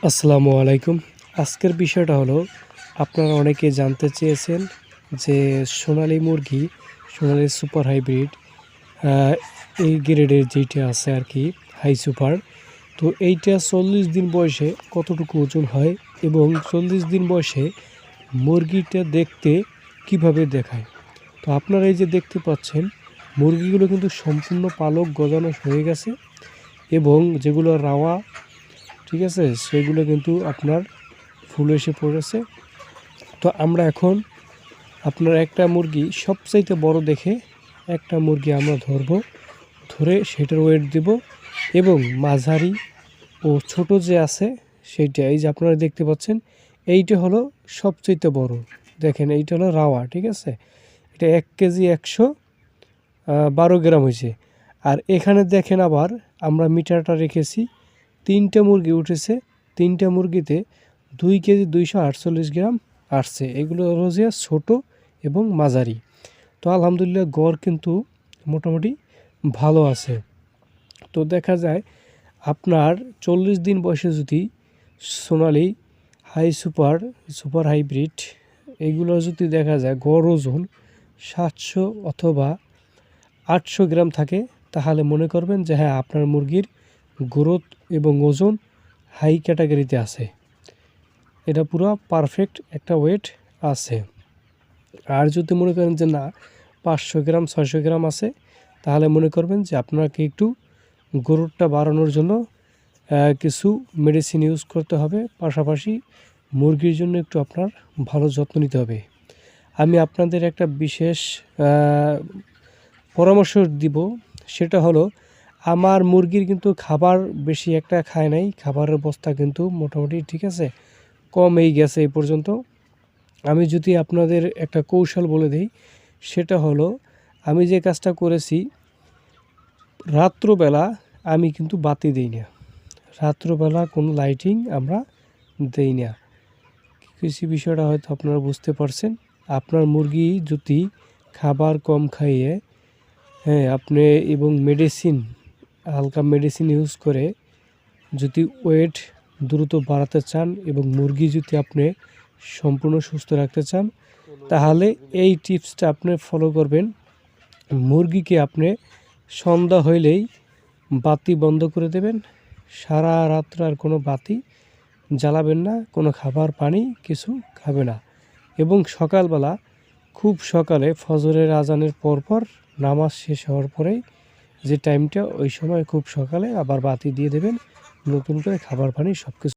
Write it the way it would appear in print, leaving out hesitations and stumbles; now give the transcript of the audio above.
আসসালামু আলাইকুম। আজকের বিষয়টা হলো আপনারা অনেকে জানতে চেয়েছেন যে সোনালী মুরগি, সোনালী সুপার হাইব্রিড এই গ্রেডের যেইটা আছে আর কি হাই সুপার। তো এইটা 40 দিন বয়সে কতটুকু ওজন হয় এবং 40 দিন বয়সে মুরগিটা দেখতে কিভাবে দেখায়। তো আপনারা এই যে দেখতে পাচ্ছেন মুরগিগুলো কিন্তু সম্পূর্ণ পালক গজানো হয়ে গেছে এবং যেগুলো রাওয়া, ঠিক আছে, সেগুলো কিন্তু আপনার ফুল এসে পড়েছে। তো আমরা এখন আপনার একটা মুরগি সবচাইতে বড় দেখে একটা মুরগি আমরা ধরে সেটার ওয়েট দেব এবং মাঝারি ও ছোট যে আছে সেইটা, এই যে আপনারা দেখতে পাচ্ছেন এইটা হলো সবচাইতে বড়। দেখেন এইটা হলো রাওয়া, ঠিক আছে, এটা 1 কেজি 112 গ্রাম হয়েছে। আর এখানে দেখেন আবার আমরা মিটারটা রেখেছি, 3টে মুরগি উঠেছে, 3টে মুরগিতে 2 কেজি 248 গ্রাম আসছে। এগুলো হলো যে ছোটো এবং মাঝারি। তো আলহামদুলিল্লাহ গড় কিন্তু মোটামুটি ভালো আছে। তো দেখা যায় আপনার 40 দিন বয়সে যদি সোনালী সুপার হাইব্রিড এগুলো যদি দেখা যায় গড় ওজন 700 অথবা 800 গ্রাম থাকে, তাহলে মনে করবেন যে হ্যাঁ আপনার মুরগির গ্রোথ এবং ওজন হাই ক্যাটাগরিতে আছে, এটা পুরো পারফেক্ট একটা ওয়েট আছে। আর যদি মনে করেন যে না 500 গ্রাম 600 গ্রাম আছে, তাহলে মনে করবেন যে আপনাকে একটু গ্রোথটা বাড়ানোর জন্য কিছু মেডিসিন ইউজ করতে হবে, পাশাপাশি মুরগির জন্য একটু আপনার ভালো যত্ন নিতে হবে। আমি আপনাদের একটা বিশেষ পরামর্শ দিব, সেটা হলো আমার মুরগির কিন্তু খাবার বেশি একটা খায় নাই, খাবারের বস্তা কিন্তু মোটামুটি ঠিক আছে কমেই গেছে এই পর্যন্ত। আমি যদি আপনাদের একটা কৌশল বলে দিই, সেটা হলো আমি যে কাজটা করেছি, রাত্রবেলা আমি কিন্তু বাতি দিই না, রাত্রবেলা কোনো লাইটিং আমরা দেই না। কিছু বিষয়টা হয়তো আপনারা বুঝতে পারছেন। আপনার মুরগি যদি খাবার কম খাইয়ে, হ্যাঁ, আপনি এবং মেডিসিন, হালকা মেডিসিন ইউজ করে যদি ওয়েট দ্রুত বাড়াতে চান এবং মুরগি যদি আপনি সম্পূর্ণ সুস্থ রাখতে চান, তাহলে এই টিপসটা আপনি ফলো করবেন। মুরগিকে আপনি সন্ধ্যা হইলেই বাতি বন্ধ করে দেবেন, সারা রাত্র আর কোনো বাতি জ্বালাবেন না, কোনো খাবার পানি কিছু খাবে না। এবং সকালবেলা খুব সকালে ফজরের আজানের পরপর নামাজ শেষ হওয়ার পরেই যে টাইমটা, ওই সময় খুব সকালে আবার বাতি দিয়ে দেবেন, নতুন করে খাবার পানি সব কিছু